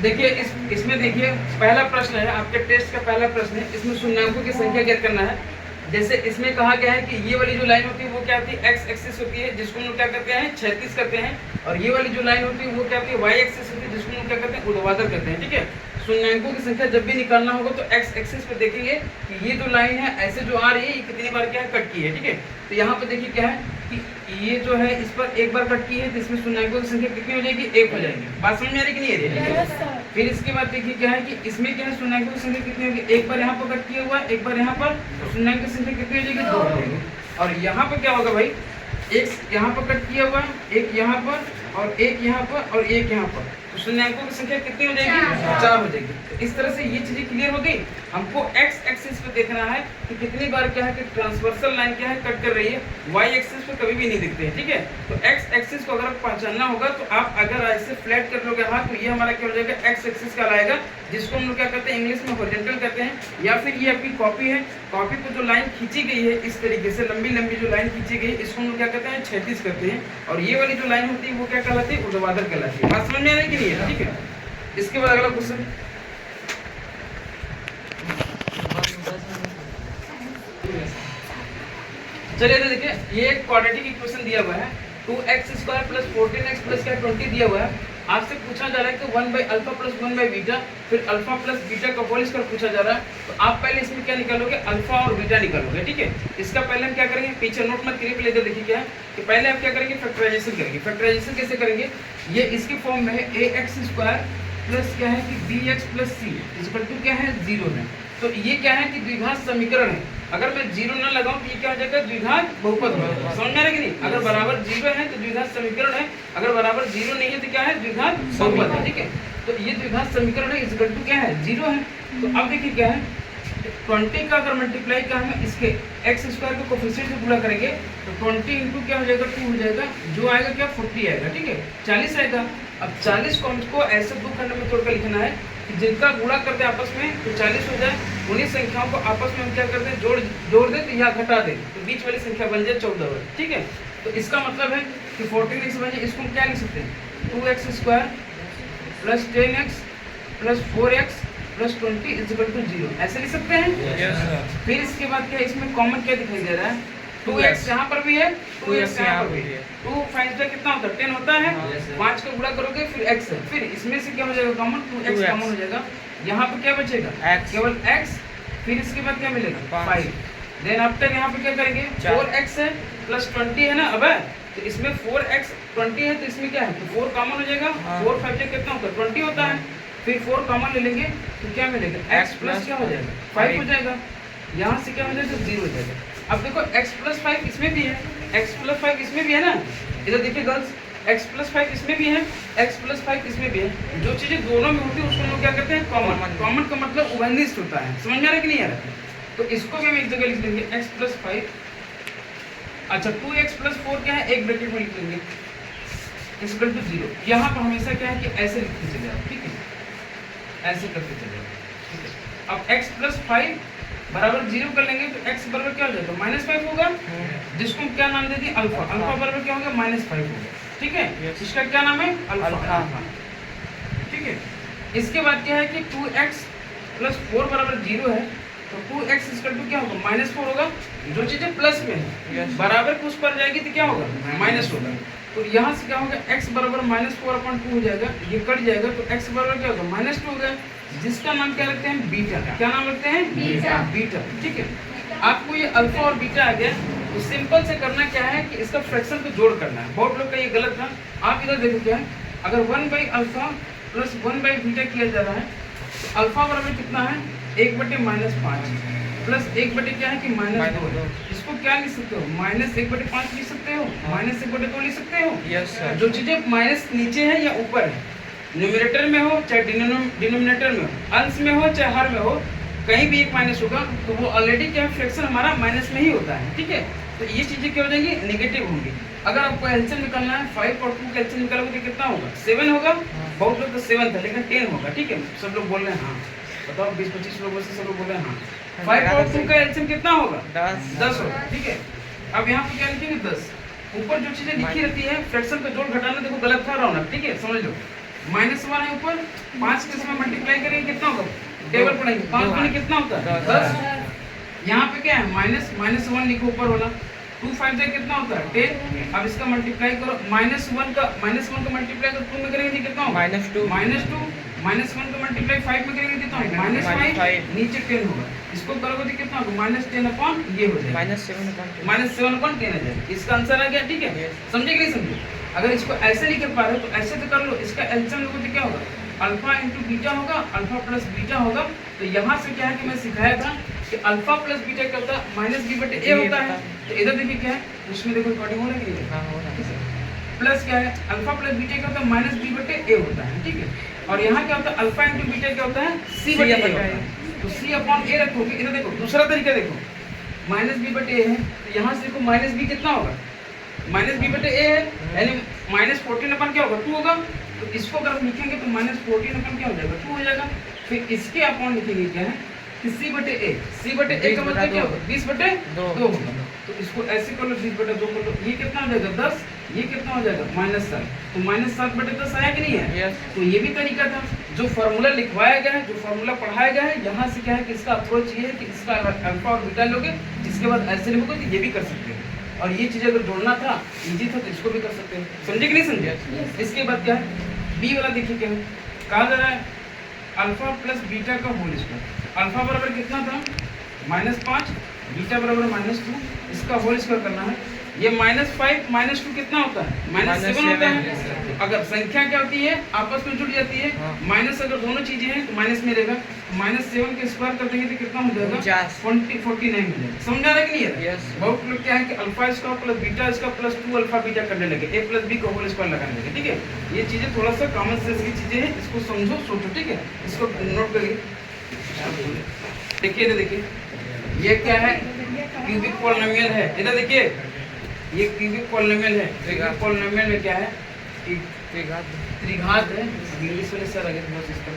देखिए इसमें देखिए पहला प्रश्न है आपके टेस्ट का पहला प्रश्न है। इसमें शून्यांकों की संख्या ज्ञात करना है। जैसे इसमें कहा गया है कि ये वाली जो लाइन होती है वो क्या होती है, एक्स एक्सिस होती है, जिसको हम लोग क्या करते हैं, क्षैतिज करते हैं। और ये वाली जो लाइन होती है वो क्या होती है, वाई एक्सिस होती है, जिसको हम लोग क्या करते हैं, ऊर्ध्वाधर करते हैं। ठीक है, शून्यांकों की संख्या जब भी निकालना होगा तो एक्स एक्सिस पे देखेंगे कि ये जो लाइन है ऐसे जो आ रही है ये कितनी बार क्या है, कट की है। ठीक है, तो यहाँ पे देखिए क्या है कि ये जो है इस पर एक बार कट की है, तो इसमें शून्यांकों की संख्या कितनी हो जाएगी, एक हो जाएगी। बात समझ में आ रही कि नहीं आ रही? फिर इसके बाद देखिए क्या है कि इसमें क्या है, शून्यांकों की संख्या कितनी होगी, एक बार यहाँ पर कट किया हुआ है, एक बार यहाँ पर, शून्यांक की संख्या कितनी हो जाएगी, दो हो जाएगी। और यहाँ पर क्या होगा भाई, एक यहाँ पर कट किया हुआ, एक यहाँ पर और एक यहाँ पर और एक यहाँ पर, तो शून्यांकों की संख्या कितनी हो जाएगी, 4 हो जाएगी। तो इस तरह से ये चीजें क्लियर हो गई। हमको एक्स एक्सिस पे देखना है कि कितनी बार क्या है कि ट्रांसवर्सल लाइन क्या है, कट कर रही है। वाई एक्सिस पे कभी भी नहीं दिखते हैं। ठीक है, तो एक्स एक्सिस को अगर पहचानना होगा तो आप अगर ऐसे फ्लैट कर लोगे हाथ, तो ये हमारा क्या हो जाएगा, एक्स एक्सिस कहलाएगा, जिसको हम लोग क्या कहते हैं, इंग्लिश में हॉरिजॉन्टल कहते हैं। या फिर ये आपकी कॉपी है, कॉपी पर जो लाइन खींची गई है इस तरीके से लंबी लंबी जो लाइन खींची गई है, इसको हम लोग क्या कहते हैं, क्षैतिज करते हैं। और ये वाली जो लाइन होती है वो क्या कहलाती है, ऊर्ध्वाधर कहलाती है। बात समझ में आ रही है कि नहीं है? ठीक है, इसके बाद अगला क्वेश्चन, चलिए तो देखिए ये एक क्वाड्रेटिक इक्वेशन दिया हुआ है, 2x² + 14x + 20 दिया हुआ है। आपसे पूछा जा रहा है कि 1/α + 1/β, फिर अल्फा प्लस बीटा का होल स्क्वायर पूछा जा रहा है। तो आप पहले इसमें क्या निकालोगे, अल्फा और बीटा निकालोगे। ठीक है, इसका पहले हम क्या करेंगे, पीछे नोट मत करिए, पहले देखिए क्या है कि पहले आप क्या करेंगे, फैक्टराइजेशन करेंगे। फैक्टराइजेशन कैसे करेंगे, ये इसकी फॉर्म में है ax² प्लस क्या है कि bx + c = क्या है, 0 है। तो ये क्या है कि द्विघात समीकरण है। अगर मैं 0 ना लगाऊं तो ये क्या हो जाएगा, द्विघात बहुपद होगा। समझ में आ रहा है कि नहीं? अगर बराबर 0 है तो द्विघात समीकरण है, अगर बराबर 0 नहीं है तो क्या है, द्विघात बहुपद है। ठीक है, तो ये द्विघात समीकरण है, = क्या है, 0 है। तो अब देखिए क्या है, 20 का अगर मल्टीप्लाई का हम इसके x² को कोफिशिएंट से गुणा करेंगे तो 20 × क्या हो जाएगा, 2 हो जाएगा, जो आएगा क्या, 40 आएगा। ठीक है, 40 आएगा। अब 40 को हमको ऐसे दो खंड में तोड़कर लिखना है कि जिनका गुणा करते हैं आपस में तो 40 हो जाए। उन्हीं संख्याओं को आपस में हम क्या करते हैं, जोड़ दें तो या घटा दें तो बीच वाली संख्या बन जाए 14। ठीक है, तो इसका मतलब है कि 14x बन जाए, इसको हम क्या लिख सकते हैं, 2x² + 10x + 4x + 20 = 0, ऐसे लिख सकते हैं। yes, फिर इसके बाद क्या, इसमें कॉमन क्या दिखाई दे रहा है, 2x यहाँ पर भी है, 2x यहाँ पर भी है। 2 5 कितना होता है, 10 होता है। 5 का गुणा करोगे फिर x है, फिर इसमें से क्या हो जाएगा, कॉमन 2x कॉमन हो जाएगा। यहाँ पर क्या बचेगा, केवल x। फिर इसके बाद क्या मिलेगा, 5। देन आफ्टर यहाँ पे क्या करेंगे, 4x है + 20 है ना। अब तो इसमें 4x 20 है तो इसमें क्या है, तो 4 कॉमन हो जाएगा। 4 5 कितना होता है, 20 होता है। फिर 4 कॉमन ले लेंगे तो क्या मिलेगा, x + क्या हो जाएगा, 5 हो जाएगा। यहाँ से क्या हो जाएगा, 0 हो जाएगा। अब देखो x + 5 इसमें भी है, x + 5 इसमें भी है ना। इधर देखिए गर्ल्स, x + 5 इसमें भी है, x + 5 इसमें भी है। जो चीजें दोनों में होती है उसको लोग क्या कहते हैं, कॉमन। कॉमन का मतलब उभयनिष्ठ होता है। समझ में आ रहा है कि नहीं आ रहा है? तो इसको भी हम एक जगह लिख देंगे, x + 5। अच्छा, 2x + 4 क्या है, एक ब्रैकेट में लिख लेंगे, = 0। यहाँ पर हमेशा क्या है कि ऐसे लिखते चले जाओ। ठीक है, ऐसे करते चले जाओ। ठीक है, अब x + 5 बराबर 0 कर लेंगे तो x बराबर क्या हो जाएगा, -5 होगा, जिसको हम क्या नाम दे दिए, अल्फा। अल्फा बराबर क्या होगा, -5 होगा। ठीक है, इसका क्या नाम है, अल्फा। ठीक है, इसके बाद क्या है कि 2x + 4 बराबर 0 है, तो 2x = क्या होगा, -4 होगा। जो चीजें प्लस में है बराबर कुछ पर जाएगी तो क्या होगा, माइनस होगा। तो यहाँ से क्या होगा, x बराबर -4/2 हो जाएगा, ये कट जाएगा तो x बराबर क्या होगा, -2 हो गया, जिसका नाम क्या रखते हैं, बीटा। क्या नाम रखते हैं, बीटा। ठीक है, आपको ये अल्फा और बीटा आ गया तो सिंपल से करना क्या है कि इसका फ्रैक्शन को जोड़ करना है। बहुत लोग का ये गलत था। आप इधर देखो क्या है, अगर 1/α + 1/β किया जा रहा है तो अल्फा बराबर कितना है, 1/-5 प्लस 1/, क्या है कि -2। इसको क्या लिख सकते हो, -1/5 लिख सकते हो, -1/2 लिख सकते हो। Yes sir. जो चीजें माइनस नीचे है या ऊपर है, न्यूमरेटर में हो चाहे डिनोमिनेटर में हो, अंश में हो चाहे हर में हो, कहीं भी एक माइनस होगा तो वो ऑलरेडी क्या फ्रैक्शन हमारा माइनस में ही होता है। ठीक है, तो ये चीजें क्या हो जाएंगी, नेगेटिव होंगी। अगर आपको एलसीएम निकालना है, 5 और 2 का एलसीएम निकालोगे तो कितना होगा, 7 होगा। बहुत लोग तो 7 था लेकिन 10 होगा। ठीक है, सब लोग बोल रहे हैं हाँ, बताओ 20-25 लोगों से सब लोग बोल रहे हैं हाँ। 5 और 2 का एलसीएम कितना होगा, 10 होगा। ठीक है, अब यहाँ पे क्या लिखेंगे, 10। ऊपर जो चीजें लिखी रहती है फ्रैक्शन का जोड़ घटाना, देखो गलत था रौनक। ठीक है, समझ लो -1 है ऊपर, 5 के इसमें मल्टीप्लाई करेंगे कितना होगा, टेबल पढ़ेंगे 5 गुने कितना होता है 10। यहाँ पे क्या है -1 लिखो ऊपर वाला, 2 5 से कितना होता है 10। अब इसका मल्टीप्लाई करो, -1 का मल्टीप्लाई करो 2 में करेंगे कितना होगा -2 -1 का मल्टीप्लाई 5 में करेंगे कितना होगा -5, नीचे 10 होगा। इसको करोगे तो कितना होगा -10 अपॉन ये हो जाएगा -7 अपॉन 10 आ जाएगा। इसका आंसर आ गया, ठीक है। समझे कि नहीं समझे? अगर इसको ऐसे नहीं कर पा रहे हो तो ऐसे तो कर लो, इसका एलसीएम लोगे तो क्या होगा, अल्फा इंटू बीटा होगा, अल्फा प्लस बीटा होगा। तो यहाँ से क्या है कि मैं सिखाया था कि अल्फा प्लस बीटा क्या होता है -b/a होता है। तो इधर देखिए क्या है, उसमें देखो रिकॉर्डिंग हो रही है, प्लस क्या है अल्फा प्लस बीटा क्या होता है -b/a होता है, ठीक है। और यहाँ क्या होता है अल्फा इंटू बीटा क्या होता है c/a होता है। तो c अपॉन a रखोगे, इधर देखो दूसरा तरीका देखो, -b/a है तो यहाँ से देखो -b कितना होगा -b/a है, यानी -14 अपन क्या होगा 2 होगा। तो इसको अगर हम लिखेंगे तो -14 अपन क्या हो जाएगा 2 हो जाएगा। फिर इसके अपन लिखेंगे क्या है कि c/a का मतलब क्या होगा 20/2 होगा। तो इसको ऐसे कर लो 20/2 कर लो, ये कितना हो जाएगा 10, ये कितना हो जाएगा -7। तो -7/10 आया कि नहीं है? तो ये भी तरीका था, जो फार्मूला लिखवाया गया है, जो फार्मूला पढ़ाया गया है, यहाँ से क्या है कि इसका अप्रोच ये है कि इसका अल्फा और बीटा लोगे, इसके बाद ऐसे लिखोगे तो ये भी कर सकते हैं। और ये चीज़ अगर जोड़ना था इजी था तो इसको भी कर सकते हैं। समझे कि नहीं समझे? इसके बाद क्या है बी वाला, देखिए क्या है, कहा जा रहा है अल्फा प्लस बीटा का होल स्क्वायर। अल्फा बराबर कितना था -5, बीटा बराबर -2, इसका होल स्क्वायर करना है। ये -5 -2 कितना होता है -7 होता है। तो अगर संख्या क्या होती है आपस में जुड़ जाती है, माइनस अगर दोनों चीजें हैं तो माइनस में रहेगा, -7 के स्क्वायर कर देंगे तो कितना हो जाएगा 49 हो जाएगा। समझ आ रहा है कि नहीं है? बहुत लोग क्या है कि alpha square plus beta square plus 2 alpha beta करने लगे, a प्लस b का होल स्क्वायर लगाने लगे, ठीक है। ये चीजें थोड़ा सा कॉमन सेंस की चीजें हैं, इसको समझो सोचो, ठीक है। इसको नोट करिए। देखिए देखिए ये क्या है क्यूबिक पॉलिनोमियल है, इधर देखिए ये क्यूबिक पॉलिनोमियल है। क्यूबिक पॉलिनोमियल में क्या है कि त्रिघात है। इंग्लिश वाले सर आगे बहुत सिस्टम